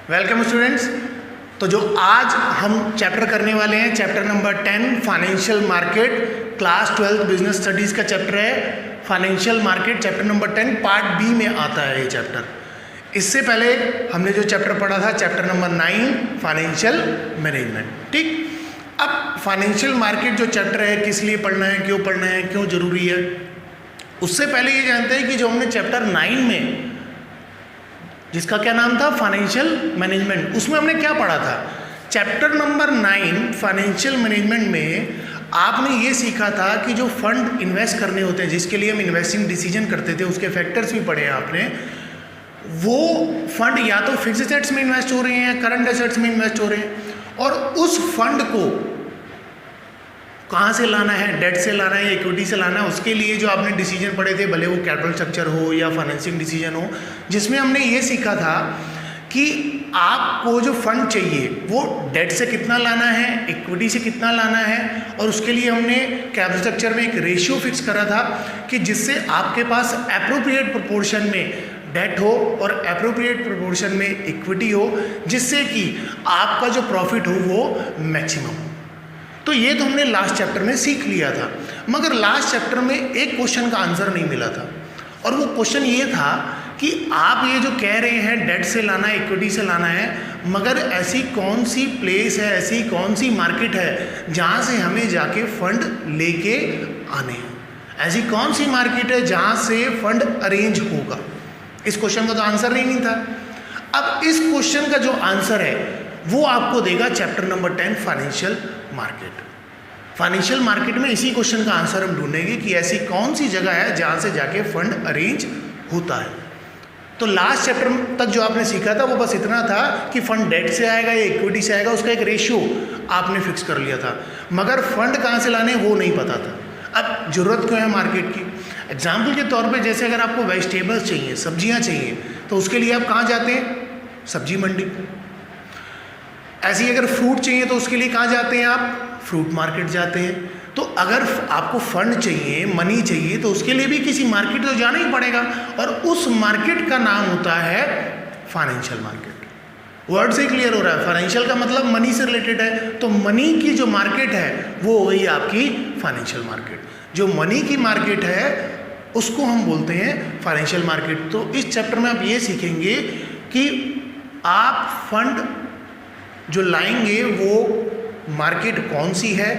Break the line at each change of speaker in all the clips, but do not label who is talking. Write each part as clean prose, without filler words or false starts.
Welcome students. तो जो आज हम चैप्टर करने वाले हैं chapter number 10 financial market, class 12 business studies का चैप्टर है financial market. Chapter number 10 part B में आता है ये चैप्टर। इससे पहले हमने जो चैप्टर पढ़ा था चैप्टर नंबर 9 फाइनेंशियल मैनेजमेंट। ठीक, अब फाइनेंशियल मार्केट जो चैप्टर है किस लिए पढ़ना है, क्यों ज़रूरी है, उससे पहले ये जानते हैं कि जो हमने चैप्टर 9 में जिसका क्या नाम था फाइनेंशियल मैनेजमेंट, उसमें हमने क्या पढ़ा था। चैप्टर नंबर 9 फाइनेंशियल मैनेजमेंट में आपने ये सीखा था कि जो फंड इन्वेस्ट करने होते हैं, जिसके लिए हम इन्वेस्टिंग डिसीजन करते थे, उसके फैक्टर्स भी पढ़े हैं आपने। वो फंड या तो फिक्स एसेट्स में इन्वेस्ट हो रहे हैं, करंट एसेट्स में इन्वेस्ट हो रहे हैं, और उस फंड को कहाँ से लाना है, डेट से लाना है, इक्विटी से लाना है, उसके लिए जो आपने डिसीजन पढ़े थे, भले वो कैपिटल स्ट्रक्चर हो या फाइनेंसिंग डिसीजन हो, जिसमें हमने ये सीखा था कि आपको जो फंड चाहिए वो डेट से कितना लाना है, इक्विटी से कितना लाना है, और उसके लिए हमने कैपिटल स्ट्रक्चर में एक रेशियो फिक्स करा था कि जिससे आपके पास एप्रोप्रिएट प्रोपोर्शन में डेट हो और एप्रोप्रिएट प्रोपोर्शन में इक्विटी हो, जिससे कि आपका जो प्रॉफिट हो वो मैक्सिमम हो। तो ये तो हमने लास्ट चैप्टर में सीख लिया था, मगर लास्ट चैप्टर में एक क्वेश्चन का आंसर नहीं मिला था, और वो क्वेश्चन ये था कि आप ये जो कह रहे हैं डेट से लाना है, इक्विटी से लाना है, मगर ऐसी कौन सी प्लेस है, ऐसी कौन सी मार्केट है जहाँ से हमें जाके फंड लेके आने हैं, ऐसी कौन सी मार्केट है जहाँ से फंड अरेंज होगा। इस क्वेश्चन का तो आंसर ही नहीं था। अब इस क्वेश्चन का जो आंसर है वो आपको देगा chapter number 10 financial market. Financial market में इसी क्वेश्चन का आंसर हम ढूंढेंगे कि ऐसी कौन सी जगह है जहां से जाके फंड अरेंज होता है। तो लास्ट चैप्टर तक जो आपने सीखा था वो बस इतना था कि फंड डेट से आएगा या इक्विटी से आएगा, उसका एक रेशियो आपने फिक्स कर लिया था, मगर फंड कहाँ से लाने वो नहीं पता था। अब जरूरत क्यों है मार्केट की? एग्जाम्पल के तौर पर जैसे अगर आपको वेजिटेबल्स चाहिए, सब्जियाँ चाहिए, तो उसके लिए आप कहाँ जाते हैं? सब्जी मंडी। ऐसे ही अगर फ्रूट चाहिए तो उसके लिए कहाँ जाते हैं आप? फ्रूट मार्केट जाते हैं। तो अगर आपको फंड चाहिए, मनी चाहिए, तो उसके लिए भी किसी मार्केट तो जाना ही पड़ेगा, और उस मार्केट का नाम होता है फाइनेंशियल मार्केट। वर्ड से क्लियर हो रहा है, फाइनेंशियल का मतलब मनी से रिलेटेड है, तो मनी की जो मार्केट है वो हो गई आपकी फाइनेंशियल मार्केट। जो मनी की मार्केट है उसको हम बोलते हैं फाइनेंशियल मार्केट। तो इस चैप्टर में आप ये सीखेंगे कि आप फंड जो लाएंगे वो मार्केट कौन सी है,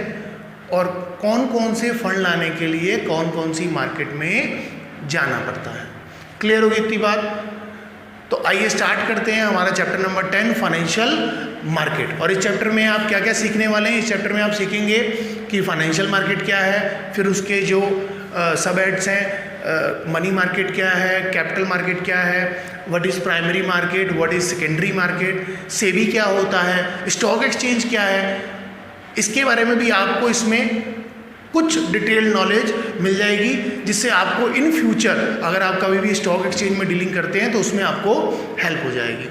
और कौन कौन से फंड लाने के लिए कौन कौन सी मार्केट में जाना पड़ता है। क्लियर होगी इतनी बात? तो आइए स्टार्ट करते हैं हमारा चैप्टर नंबर 10 फाइनेंशियल मार्केट। और इस चैप्टर में आप क्या क्या सीखने वाले हैं? इस चैप्टर में आप सीखेंगे कि फाइनेंशियल मार्केट क्या है, फिर उसके जो सब हेड्स हैं, मनी मार्केट क्या है, कैपिटल मार्केट क्या है, what is primary market, what is secondary market, SEBI क्या होता है, स्टॉक एक्सचेंज क्या है, इसके बारे में भी आपको इसमें कुछ डिटेल नॉलेज मिल जाएगी, जिससे आपको इन फ्यूचर अगर आप कभी भी स्टॉक एक्सचेंज में डीलिंग करते हैं तो उसमें आपको हेल्प हो जाएगी।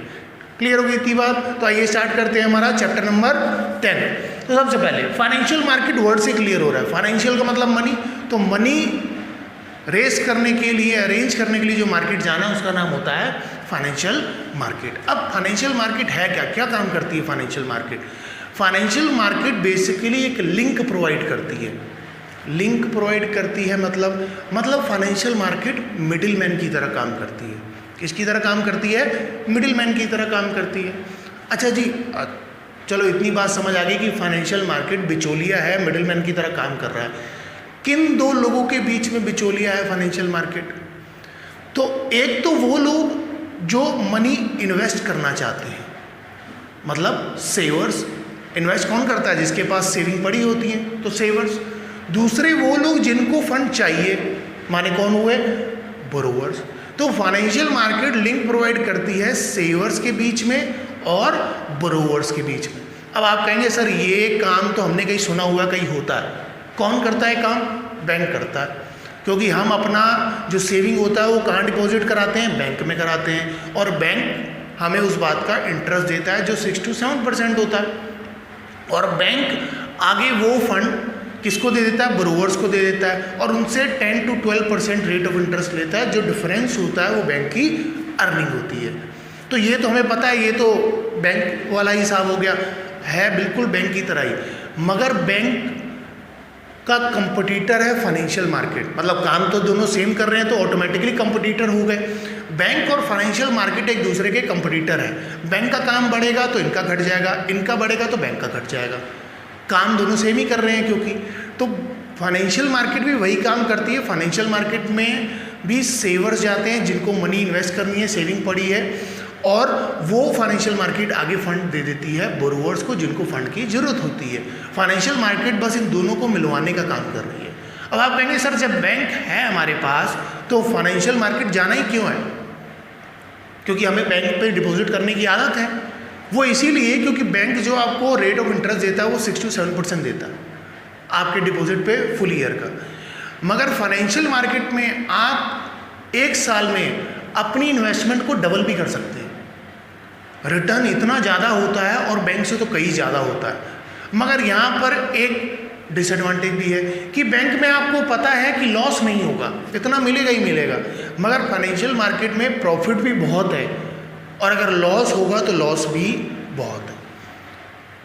क्लियर होगी इतनी बात? तो आइए स्टार्ट करते हैं हमारा चैप्टर नंबर 10। तो सबसे पहले फाइनेंशियल मार्केट वर्ड से क्लियर हो रहा है। फाइनेंशियल का मतलब मनी, तो मनी रेस करने के लिए, अरेंज करने के लिए जो मार्केट जाना है उसका नाम होता है फाइनेंशियल मार्केट। अब फाइनेंशियल मार्केट है क्या, क्या काम करती है financial market? Financial market basically एक लिंक प्रोवाइड करती है। लिंक प्रोवाइड करती है मतलब फाइनेंशियल मार्केट मिडिलमैन की तरह काम करती है। किसकी तरह काम करती है? मिडिलमैन की तरह काम करती है। अच्छा जी, चलो इतनी बात समझ आ गई कि फाइनेंशियल मार्केट बिचौलिया है, मिडिलमैन की तरह काम कर रहा है। किन दो लोगों के बीच में बिचौलिया है फाइनेंशियल मार्केट? तो एक तो वो लोग जो मनी इन्वेस्ट करना चाहते हैं, मतलब सेवर्स। इन्वेस्ट कौन करता है? जिसके पास सेविंग पड़ी होती है, तो सेवर्स। दूसरे वो लोग जिनको फंड चाहिए, माने कौन हुए? बोरोवर्स। तो फाइनेंशियल मार्केट लिंक प्रोवाइड करती है सेवर्स के बीच में और बोरोवर्स के बीच में। अब आप कहेंगे सर ये काम तो हमने कहीं सुना हुआ, कहीं होता है। कौन करता है काम? बैंक करता है, क्योंकि हम अपना जो सेविंग होता है वो कहाँ डिपॉजिट कराते हैं? बैंक में कराते हैं, और बैंक हमें उस बात का इंटरेस्ट देता है जो 6 to 7% होता है। और बैंक आगे वो फंड किसको दे देता है? बोरोवर्स को दे देता है, और उनसे 10 to 12% रेट ऑफ इंटरेस्ट लेता है। जो डिफरेंस होता है वो बैंक की अर्निंग होती है। तो ये तो हमें पता है, ये तो बैंक वाला हिसाब हो गया, है बिल्कुल बैंक की तरह ही, मगर बैंक का कंपटीटर है फाइनेंशियल मार्केट। मतलब काम तो दोनों सेम कर रहे हैं तो ऑटोमेटिकली कंपटीटर हो गए। बैंक और फाइनेंशियल मार्केट एक दूसरे के कंपटीटर है। बैंक का काम बढ़ेगा तो इनका घट जाएगा, इनका बढ़ेगा तो बैंक का घट जाएगा। काम दोनों सेम ही कर रहे हैं क्योंकि, तो फाइनेंशियल मार्केट भी वही काम करती है। फाइनेंशियल मार्केट में भी सेवर्स जाते हैं जिनको मनी इन्वेस्ट करनी है, सेविंग पड़ी है, और वो फाइनेंशियल मार्केट आगे फंड दे देती है बोरोवर्स को जिनको फंड की जरूरत होती है। फाइनेंशियल मार्केट बस इन दोनों को मिलवाने का काम कर रही है। अब आप कहेंगे सर जब बैंक है हमारे पास तो फाइनेंशियल मार्केट जाना ही क्यों है? क्योंकि हमें बैंक पे डिपॉजिट करने की आदत है। वो इसीलिए क्योंकि बैंक जो आपको रेट ऑफ इंटरेस्ट देता है वो 6 to 7% देता है आपके डिपॉजिट पे फुल ईयर का। मगर फाइनेंशियल मार्केट में आप एक साल में अपनी इन्वेस्टमेंट को डबल भी कर सकते हैं। रिटर्न इतना ज़्यादा होता है और बैंक से तो कई ज़्यादा होता है। मगर यहाँ पर एक डिसएडवांटेज भी है कि बैंक में आपको पता है कि लॉस नहीं होगा, इतना मिलेगा ही मिलेगा। मगर फाइनेंशियल मार्केट में प्रॉफिट भी बहुत है और अगर लॉस होगा तो लॉस भी बहुत है।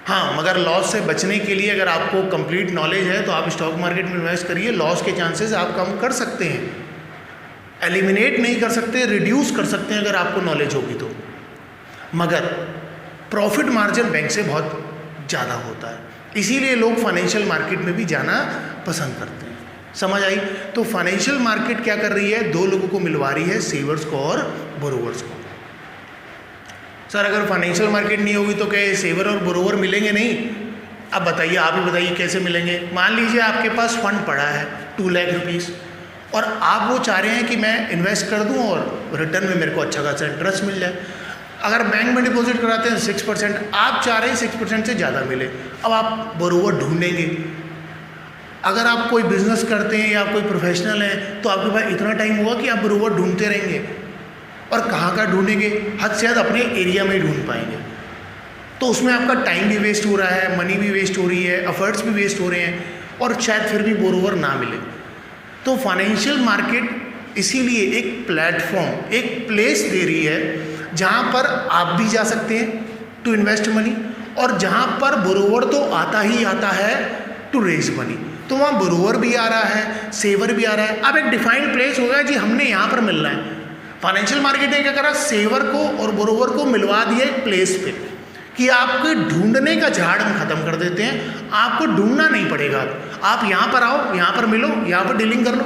हाँ, मगर लॉस से बचने के लिए अगर आपको कंप्लीट नॉलेज है तो आप स्टॉक मार्केट में इन्वेस्ट करिए। लॉस के चांसेस आप कम कर सकते हैं, एलिमिनेट नहीं कर सकते, रिड्यूस कर सकते हैं अगर आपको नॉलेज होगी तो। मगर प्रॉफिट मार्जिन बैंक से बहुत ज़्यादा होता है, इसीलिए लोग फाइनेंशियल मार्केट में भी जाना पसंद करते हैं। समझ आई? तो फाइनेंशियल मार्केट क्या कर रही है? दो लोगों को मिलवा रही है, सेवर्स को और बोरोवर्स को। सर अगर फाइनेंशियल मार्केट नहीं होगी तो क्या सेवर और बोरोवर मिलेंगे नहीं? अब बताइए, आप ही बताइए कैसे मिलेंगे। मान लीजिए आपके पास फंड पड़ा है 2 लाख रुपीज़ और आप वो चाह रहे हैं कि मैं इन्वेस्ट कर दूं और रिटर्न में मेरे को अच्छा खासा इंटरेस्ट मिल जाए। अगर बैंक में डिपॉजिट कराते हैं 6%, आप चाह रहे हैं 6% से ज़्यादा मिले। अब आप बोरोवर ढूंढेंगे। अगर आप कोई बिजनेस करते हैं या कोई प्रोफेशनल है तो आपके पास इतना टाइम होगा कि आप बोरोवर ढूंढते रहेंगे। और कहाँ का ढूंढेंगे? हद से हद अपने एरिया में ही ढूंढ पाएंगे। तो उसमें आपका टाइम भी वेस्ट हो रहा है, मनी भी वेस्ट हो रही है, एफर्ट्स भी वेस्ट हो रहे हैं और शायद फिर भी बोरोवर ना मिले। तो फाइनेंशियल मार्केट इसीलिए एक प्लेटफॉर्म, एक प्लेस दे रही है जहाँ पर आप भी जा सकते हैं टू इन्वेस्ट मनी और जहाँ पर बोरोवर तो आता ही आता है टू रेज मनी। तो वहाँ बोरोवर भी आ रहा है, सेवर भी आ रहा है। अब एक डिफाइंड प्लेस होगा जी हमने यहाँ पर मिलना है। फाइनेंशियल मार्केट ने क्या करा? सेवर को और बोरोवर को मिलवा दिया एक प्लेस पे कि आपके ढूंढने का झाड़ हम खत्म कर देते हैं, आपको ढूंढना नहीं पड़ेगा। आप यहाँ पर आओ, यहाँ पर मिलो, यहाँ पर डीलिंग कर लो।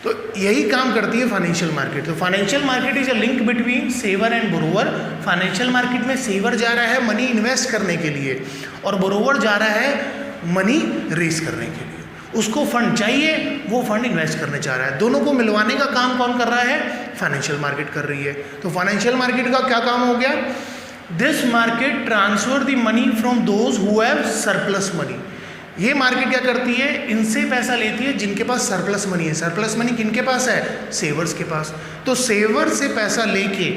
तो यही काम करती है फाइनेंशियल मार्केट। तो financial market is a link between saver and borrower. Financial market में सेवर जा रहा है मनी इन्वेस्ट करने के लिए और बोरोवर जा रहा है मनी रेज करने के लिए। उसको फंड चाहिए, वो फंड इन्वेस्ट करने चाह रहा है। दोनों को मिलवाने का काम कौन कर रहा है? फाइनेंशियल मार्केट कर रही है। तो फाइनेंशियल मार्केट का क्या काम हो गया? This market transfer the money from those who have surplus money. ये मार्केट क्या करती है? इनसे पैसा लेती है जिनके पास सरप्लस मनी है। सरप्लस मनी किनके पास है? सेवर्स के पास। तो सेवर से पैसा लेके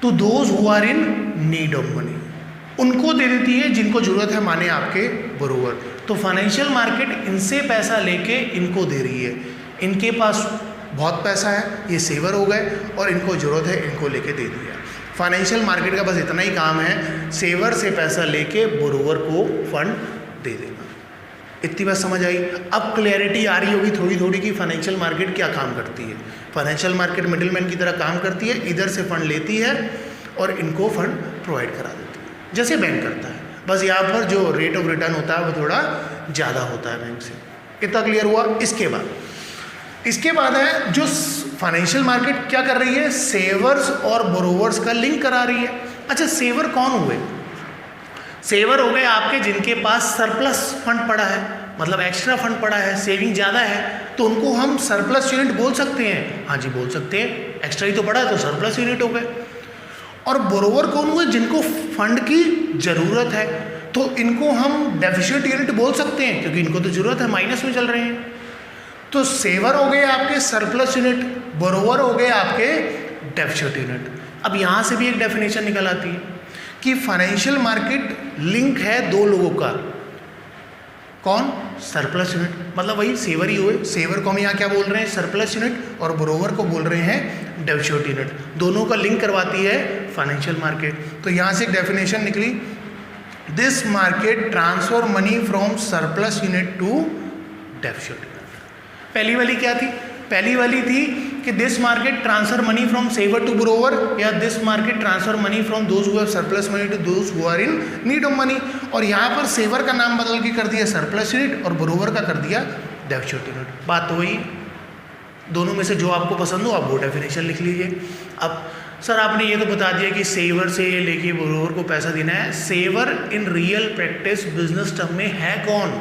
to those who are in need of money, उनको दे देती है जिनको जरूरत है, माने आपके बोरोवर। तो फाइनेंशियल मार्केट इनसे पैसा लेके इनको दे रही है। इनके पास बहुत पैसा है, ये सेवर हो गए और इनको जरूरत है, इनको लेके दे दिया। फाइनेंशियल मार्केट का बस इतना ही काम है, सेवर से पैसा लेके बोरोवर को फंड दे देना। इतनी बात समझ आई? अब क्लैरिटी आ रही होगी थोड़ी थोड़ी कि फाइनेंशियल मार्केट क्या काम करती है। फाइनेंशियल मार्केट मिडिलमैन की तरह काम करती है, इधर से फंड लेती है और इनको फंड प्रोवाइड करा देती है जैसे बैंक करता है। बस यहाँ पर जो रेट ऑफ रिटर्न होता है वो थोड़ा ज़्यादा होता है बैंक से। कितना क्लियर हुआ? इसके बाद है जो फाइनेंशियल मार्केट क्या कर रही है? सेवर्स और बोरोवर्स का लिंक करा रही है। अच्छा, सेवर कौन हुए? सेवर हो गए आपके जिनके पास सरप्लस फंड पड़ा है, मतलब एक्स्ट्रा फंड पड़ा है, सेविंग ज़्यादा है, तो उनको हम सरप्लस यूनिट बोल सकते हैं। हाँ जी, बोल सकते हैं, एक्स्ट्रा ही तो पड़ा है तो सरप्लस यूनिट हो गए। और बोरोवर कौन हुए? जिनको फंड की ज़रूरत है, तो इनको हम डेफिसिट यूनिट बोल सकते हैं क्योंकि इनको तो ज़रूरत है, माइनस में चल रहे हैं। तो सेवर हो गए आपके सरप्लस यूनिट, बोरोवर हो गए आपके डेफिसिट यूनिट। अब यहाँ से भी एक डेफिनेशन निकल आती है कि फाइनेंशियल मार्केट लिंक है दो लोगों का। कौन? सरप्लस यूनिट, मतलब वही सेवर ही हुए। सेवर को हम यहाँ क्या बोल रहे हैं, सरप्लस यूनिट, और बोरोवर को बोल रहे हैं डेफिसिट यूनिट। दोनों का लिंक करवाती है फाइनेंशियल मार्केट। तो यहाँ से एक डेफिनेशन निकली, this market transfer money from surplus unit to deficit unit. पहली वाली क्या थी, पहली वाली थी कि this market transfer money from saver to borrower, या this market transfer money from those who have surplus money to those who are in need of money. और यहाँ पर सेवर का नाम बदल के कर दिया सरप्लस यूनिट और बोरोवर का कर दिया डेफिसिट यूनिट। बात तो वही, दोनों में से जो आपको पसंद हो आप वो डेफिनेशन लिख लीजिए। अब सर आपने ये तो बता दिया कि सेवर से लेके बोरोवर को पैसा देना है। Saver in real practice business term में है कौन,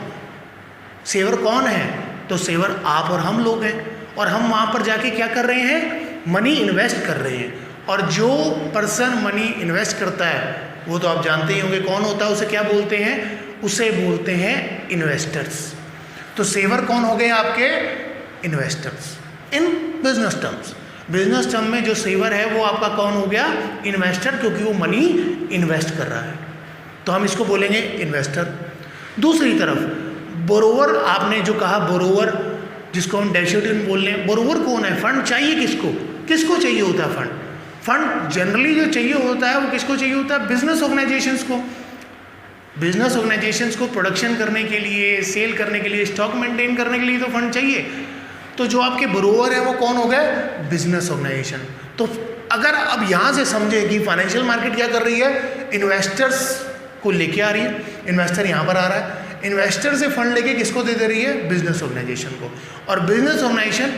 सेवर कौन है? तो सेवर आप और हम लोग हैं, और हम वहाँ पर जाके क्या कर रहे हैं, मनी इन्वेस्ट कर रहे हैं। और जो पर्सन मनी इन्वेस्ट करता है वो तो आप जानते ही होंगे कौन होता है, उसे क्या बोलते हैं, उसे बोलते हैं इन्वेस्टर्स। तो सेवर कौन हो गए आपके, investors in business terms. Business term में जो सेवर है वो आपका कौन हो गया, इन्वेस्टर, क्योंकि वो मनी इन्वेस्ट कर रहा है, तो हम इसको बोलेंगे इन्वेस्टर। दूसरी तरफ बोरोवर, आपने जो कहा बोरोवर, जिसको हम डेफिसिट बोल रहे हैं, बोरोवर कौन है, फंड चाहिए किसको, किसको चाहिए होता है फंड? फंड जनरली जो चाहिए होता है वो किसको चाहिए होता है, बिजनेस ऑर्गेनाइजेशंस को। बिजनेस ऑर्गेनाइजेशंस को प्रोडक्शन करने के लिए, सेल करने के लिए, स्टॉक मेंटेन करने के लिए तो फंड चाहिए। तो जो आपके बोरोवर है वो कौन हो गए, बिजनेस ऑर्गेनाइजेशन। तो अगर अब यहाँ से समझे कि फाइनेंशियल मार्केट क्या कर रही है, इन्वेस्टर्स को लेके आ रही है, इन्वेस्टर यहाँ पर आ रहा है, इन्वेस्टर से फंड लेके किसको दे दे रही है, बिजनेस ऑर्गेनाइजेशन को। और business organization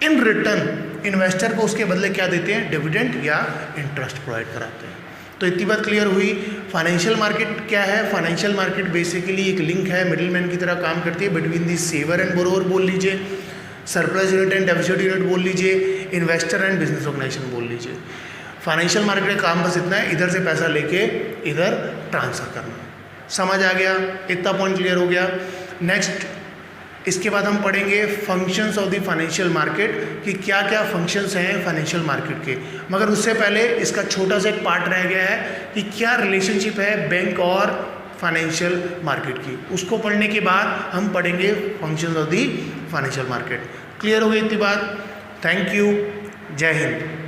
in return investor को उसके बदले क्या देते हैं, डिविडेंड या इंटरेस्ट प्रोवाइड कराते हैं। तो इतनी बात क्लियर हुई। फाइनेंशियल मार्केट क्या है, फाइनेंशियल मार्केट बेसिकली एक लिंक है, मिडिलमैन की तरह काम करती है between the saver and borrower बोल लीजिए, surplus unit and deficit unit बोल लीजिए, इन्वेस्टर एंड बिजनेस ऑर्गेनाइजेशन बोल लीजिए। फाइनेंशियल मार्केट का काम बस इतना है, इधर से पैसा लेके इधर ट्रांसफर करना। समझ आ गया, इतना पॉइंट क्लियर हो गया। नेक्स्ट इसके बाद हम पढ़ेंगे functions of the financial market, कि क्या क्या फंक्शंस हैं फाइनेंशियल मार्केट के। मगर उससे पहले इसका छोटा सा एक पार्ट रह गया है कि क्या रिलेशनशिप है बैंक और फाइनेंशियल मार्केट की। उसको पढ़ने के बाद हम पढ़ेंगे functions of the financial market. Clear हो गई इतनी बात? थैंक यू, जय हिंद।